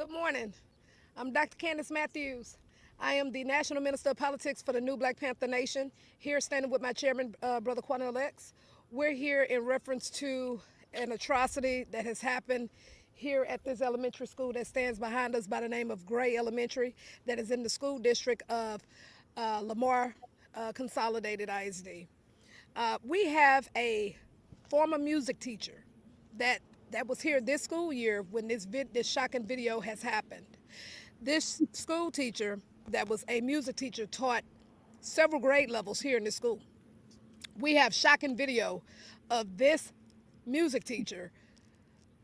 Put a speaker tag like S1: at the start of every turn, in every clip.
S1: Good morning. I'm Dr. Candace Matthews. I am the National Minister of Politics for the New Black Panther Nation, here standing with my chairman, Brother Quanell X. We're here in reference to an atrocity that has happened here at this elementary school that stands behind us by the name of Gray Elementary, that is in the school district of Lamar Consolidated ISD. We have a former music teacher that that was here this school year when this shocking video has happened. This school teacher that was a music teacher taught several grade levels here in this school. We have shocking video of this music teacher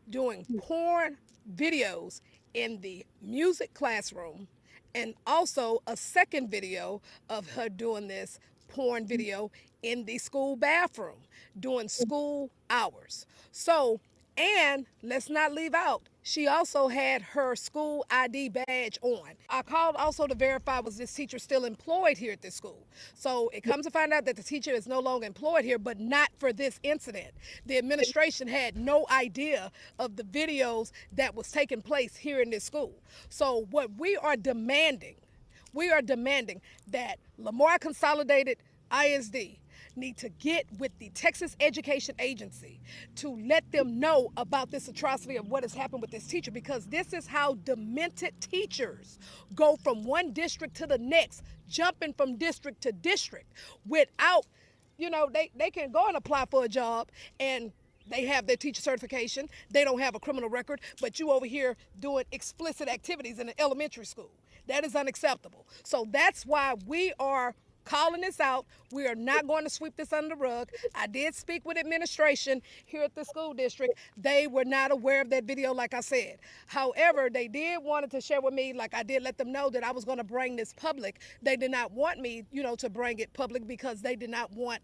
S1: doing porn videos in the music classroom, and also a second video of her doing this porn video in the school bathroom during school hours. So, and let's not leave out, she also had her school ID badge on. I called also to verify, was this teacher still employed here at this school? So it comes to find out that the teacher is no longer employed here, but not for this incident. The administration had no idea of the videos that was taking place here in this school. So what we are demanding that Lamar Consolidated ISD need to get with the Texas Education Agency to let them know about this atrocity of what has happened with this teacher, because this is how demented teachers go from one district to the next, jumping from district to district without, they can go and apply for a job and they have their teacher certification, they don't have a criminal record, but you over here doing explicit activities in an elementary school. That is unacceptable. So that's why we are calling this out. We are not going to sweep this under the rug. I did speak with administration here at the school district. They were not aware of that video, like I said. However, they did wanted to share with me, like I did let them know that I was going to bring this public. They did not want me, to bring it public because they did not want,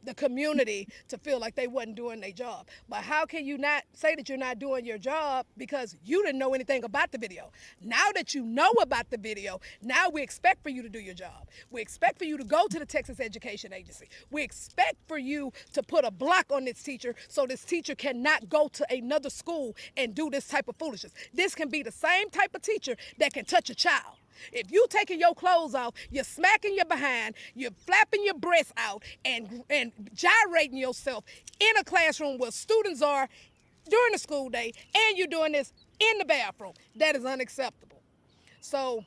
S1: the community to feel like they wasn't doing their job. But how can you not say that you're not doing your job because you didn't know anything about the video? Now that you know about the video, now we expect for you to do your job. We expect for you to go to the Texas Education Agency. We expect for you to put a block on this teacher so this teacher cannot go to another school and do this type of foolishness. This can be the same type of teacher that can touch a child. If you taking your clothes off, you're smacking your behind, you're flapping your breasts out, and gyrating yourself in a classroom where students are during the school day, and you're doing this in the bathroom, that is unacceptable. So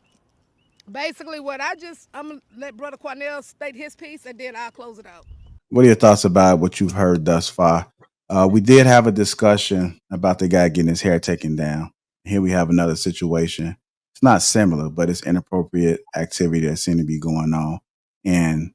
S1: basically, I'm gonna let Brother Quanell state his piece, and then I'll close it out.
S2: What are your thoughts about what you've heard thus far? We did have a discussion about the guy getting his hair taken down. Here we have another situation. It's not similar, but it's inappropriate activity that seems to be going on. And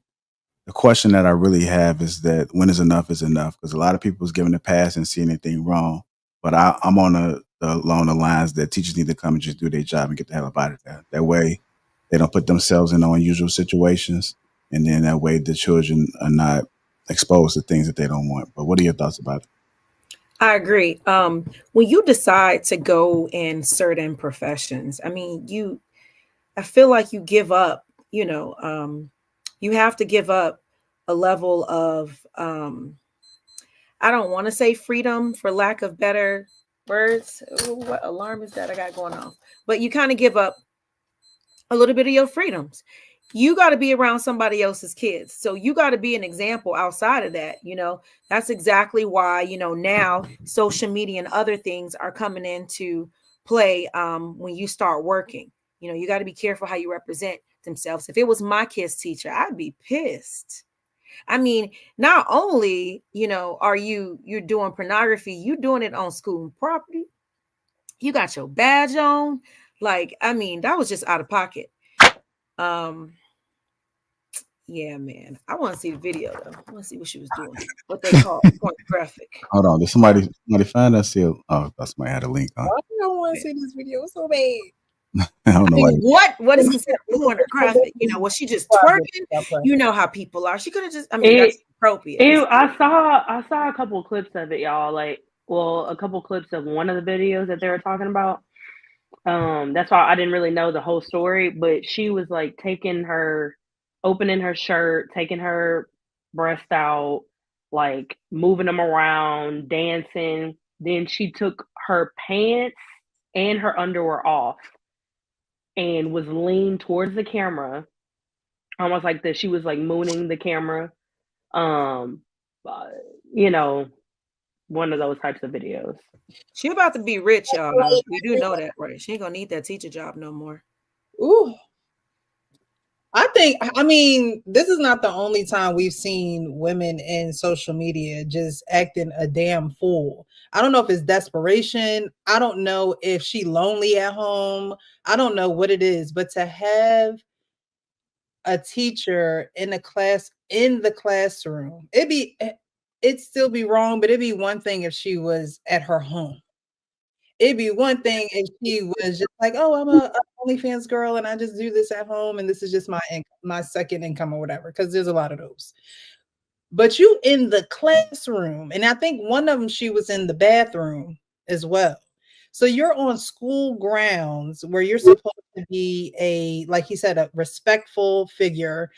S2: the question that I really have is that when is enough? Because a lot of people is giving a pass and see anything wrong. But I'm on along the lines that teachers need to come and just do their job and get the hell up out of there. That way, they don't put themselves in unusual situations, and then that way the children are not exposed to things that they don't want. But what are your thoughts about it?
S3: I agree. When you decide to go in certain professions, I feel like you give up, you have to give up a level of, I don't want to say freedom for lack of better words. Ooh, what alarm is that I got going on? But you kind of give up a little bit of your freedoms. You got to be around somebody else's kids. So you got to be an example outside of that. That's exactly why, now social media and other things are coming into play when you start working. You got to be careful how you represent themselves. If it was my kid's teacher, I'd be pissed. Not only, are you're doing pornography, you doing it on school property. You got your badge on. That was just out of pocket. Yeah, man. I want to see the video though. I want to see what she was doing. What they call pornographic.
S2: Hold on. Did somebody find us here? Oh, that's somebody had a link on.
S4: I don't want to see this video so bad.
S2: I don't know
S3: what is considered pornographic? Was she just twerking? You know how people are. She could have just. That's appropriate.
S5: I saw a couple of clips of it, y'all. A couple of clips of one of the videos that they were talking about. That's why I didn't really know the whole story, but she was opening her shirt, taking her breast out, moving them around, dancing. Then she took her pants and her underwear off, and was leaned towards the camera, almost like that she was like mooning the camera. You know, one of those types of videos.
S3: She about to be rich, y'all. Now we do know that, right? She ain't gonna need that teacher job no more.
S4: Ooh. I mean, this is not the only time we've seen women in social media just acting a damn fool. I don't know if it's desperation. I don't know if she lonely at home. I don't know what it is, but to have a teacher in the classroom, it'd still be wrong, but it'd be one thing if she was at her home. It'd be one thing if she was just like, "Oh, I'm a OnlyFans girl, and I just do this at home, and this is just my second income or whatever." Because there's a lot of those. But you in the classroom, and I think one of them she was in the bathroom as well. So you're on school grounds where you're supposed to be like he said, a respectful figure,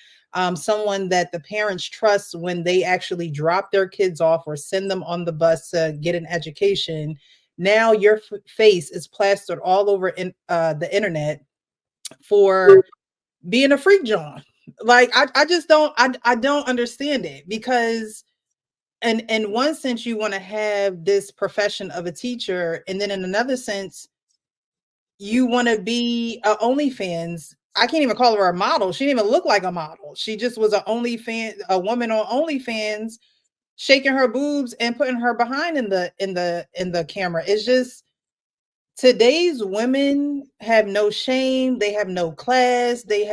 S4: someone that the parents trust when they actually drop their kids off or send them on the bus to get an education. Now your face is plastered all over in the internet for being a freak John. Like I just I don't understand it, because and in one sense you want to have this profession of a teacher, and then in another sense you want to be a OnlyFans. I can't even call her a model. She didn't even look like a model. She just was a woman on OnlyFans, shaking her boobs and putting her behind in the camera. It's just, today's women have no shame, they have no class, they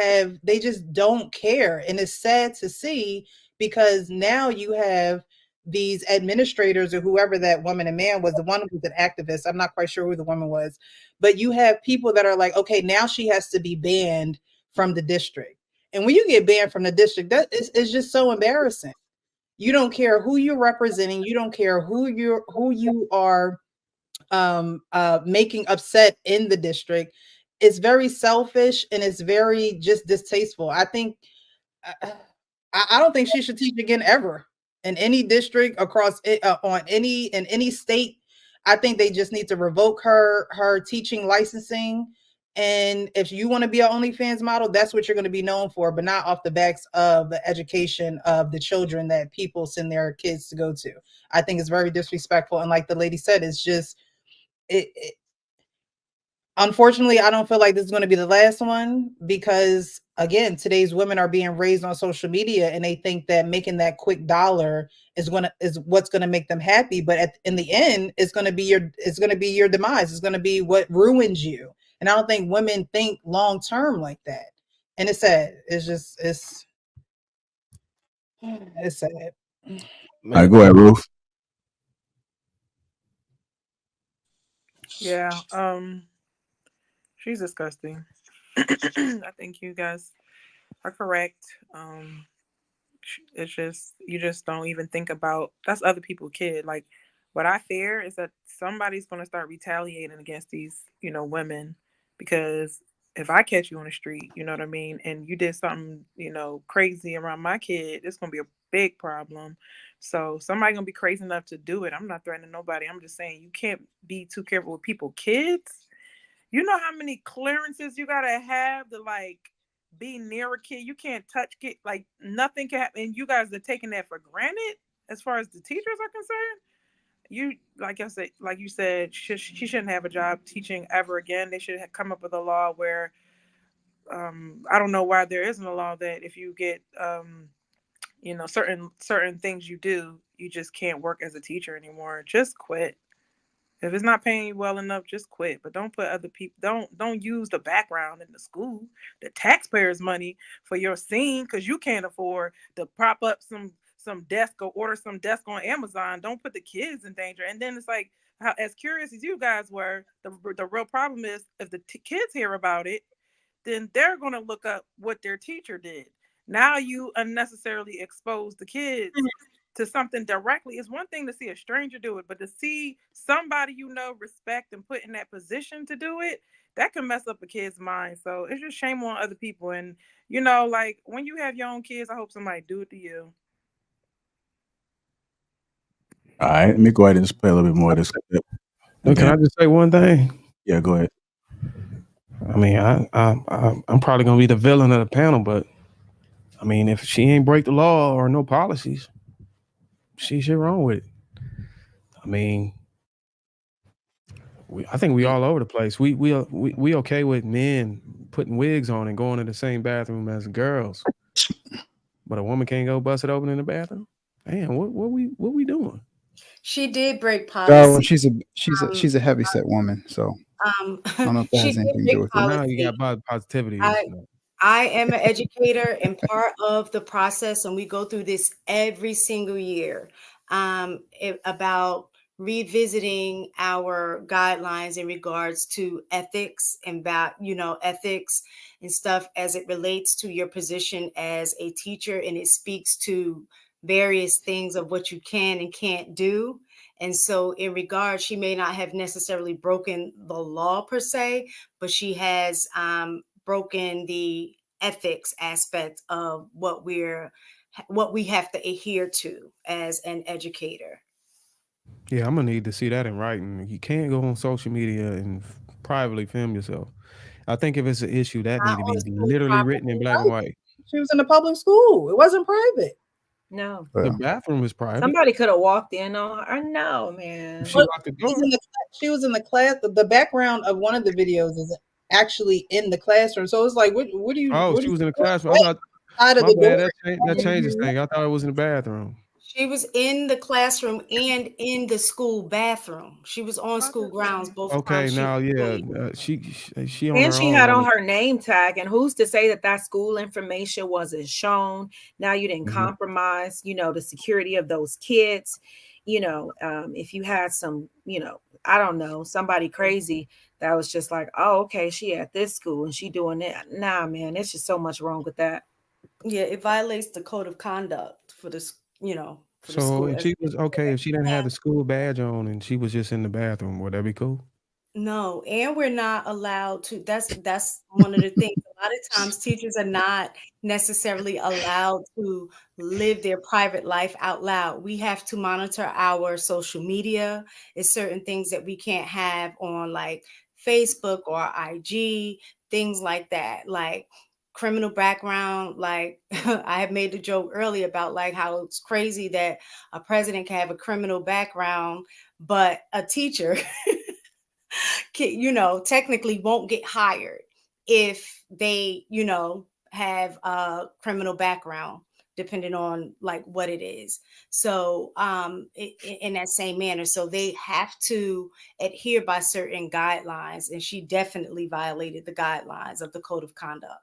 S4: just don't care. And it's sad to see, because now you have these administrators, or whoever that woman and man was, the one was an activist, I'm not quite sure who the woman was, but you have people that are like, okay, now she has to be banned from the district. And when you get banned from the district, that is just so embarrassing. You don't care who you're representing, you don't care who you are making upset in the district. It's very selfish, and it's very just distasteful. I think I don't think she should teach again ever in any district across it, on any in any state. I think they just need to revoke her teaching licensing. And if you want to be an OnlyFans model, that's what you're going to be known for, but not off the backs of the education of the children that people send their kids to go to. I think it's very disrespectful. And like the lady said, it's just it unfortunately, I don't feel like this is going to be the last one, because again, today's women are being raised on social media, and they think that making that quick dollar is what's going to make them happy. But in the end, it's going to be your demise. It's going to be what ruins you. And I don't think women think long term like that. And it's sad. It's sad.
S2: All right, go ahead, Ruth.
S6: Yeah, she's disgusting. I think you guys are correct. It's just, you just don't even think about, that's other people's kid. Like, what I fear is that somebody's going to start retaliating against these, women, because if I catch you on the street, you know what I mean, and you did something, crazy around my kid, it's going to be a big problem. So somebody going to be crazy enough to do it. I'm not threatening nobody. I'm just saying you can't be too careful with people's kids. You know how many clearances you got to have to, like, be near a kid? You can't touch kid, like nothing can happen. And you guys are taking that for granted as far as the teachers are concerned. You, like I said, like you said, she shouldn't have a job teaching ever again. They should have come up with a law where, I don't know why there isn't a law that if you get, certain things you do, you just can't work as a teacher anymore. Just quit. If it's not paying you well enough, just quit. But don't put other people, don't use the background in the school, the taxpayers' money for your scene, because you can't afford to prop up some desk or order some desk on Amazon. Don't put the kids in danger. And then it's like, how, as curious as you guys were, the real problem is if the kids hear about it, then they're going to look up what their teacher did. Now you unnecessarily expose the kids to something directly. It's one thing to see a stranger do it, but to see somebody respect and put in that position to do it, that can mess up a kid's mind. So it's just shame on other people. And like when you have your own kids, I hope somebody do it to you.
S2: All right, let me go ahead and just play a little bit more of this clip.
S7: Can I just say one thing?
S2: Yeah, go ahead.
S7: I mean, I'm probably gonna be the villain of the panel, but I mean, if she ain't break the law or no policies, she shit wrong with it. I mean, I think we all over the place. We okay with men putting wigs on and going to the same bathroom as girls, but a woman can't go bust it open in the bathroom. Damn, what we doing?
S8: She did break
S9: Oh,
S8: policy.
S9: she's a heavy set woman, so I don't know if that
S8: She
S9: has
S8: did
S9: anything to do
S8: break
S9: with
S7: Well,
S9: it.
S7: now you
S8: policy.
S7: got body positivity.
S8: I am an educator, and part of the process, and we go through this every single year, about revisiting our guidelines in regards to ethics and ethics and stuff as it relates to your position as a teacher, and it speaks to various things of what you can and can't do. And so in regards, she may not have necessarily broken the law per se, but she has broken the ethics aspect of what we have to adhere to as an educator.
S7: Yeah, I'm gonna need to see that in writing. You can't go on social media and privately film yourself. I think if it's an issue, that
S8: Not
S7: need to
S8: on
S7: be
S8: school
S7: literally written in
S8: property.
S7: black and white.
S4: She was in a public school. It wasn't private.
S3: No.
S7: The
S9: Well,
S7: bathroom is private.
S3: Somebody could have walked in on her. No, man.
S7: She
S4: But
S7: locked the
S4: she was
S7: door.
S4: in the, she was in the class. The background of one of the videos is actually in the classroom. So it's like, what do you?
S7: Oh,
S4: What
S7: she
S4: is
S7: was in the classroom. I
S4: right
S7: thought,
S4: side of
S7: my
S4: the door?
S7: bad. That changes
S8: Mhm.
S7: things. I thought it was in the bathroom.
S8: She was in the classroom and in the school bathroom. She was on school grounds both
S7: Okay,
S8: times she
S7: now
S8: was
S7: yeah,
S8: doing it.
S7: she on
S3: And
S7: her
S3: she had on
S7: own.
S3: her name tag. And who's to say that that school information wasn't shown? Now you didn't
S7: Mhm.
S3: compromise, the security of those kids. If you had some, I don't know, somebody crazy that was just like, oh, okay, she at this school and she doing that. Nah, man, it's just so much wrong with that.
S8: Yeah, it violates the code of conduct for this, for the
S7: So
S8: school.
S7: if she was okay, if she didn't have the school badge on and she was just in the bathroom, would that be cool?
S8: No, and we're not allowed to. That's one of the things. A lot of times teachers are not necessarily allowed to live their private life out loud. We have to monitor our social media. It's certain things that we can't have on like Facebook or IG, things like that. Like criminal background, like I have made the joke earlier about like how it's crazy that a president can have a criminal background, but a teacher technically won't get hired if they, have a criminal background, depending on like what it is. So in that same manner, so they have to adhere by certain guidelines, and she definitely violated the guidelines of the code of conduct.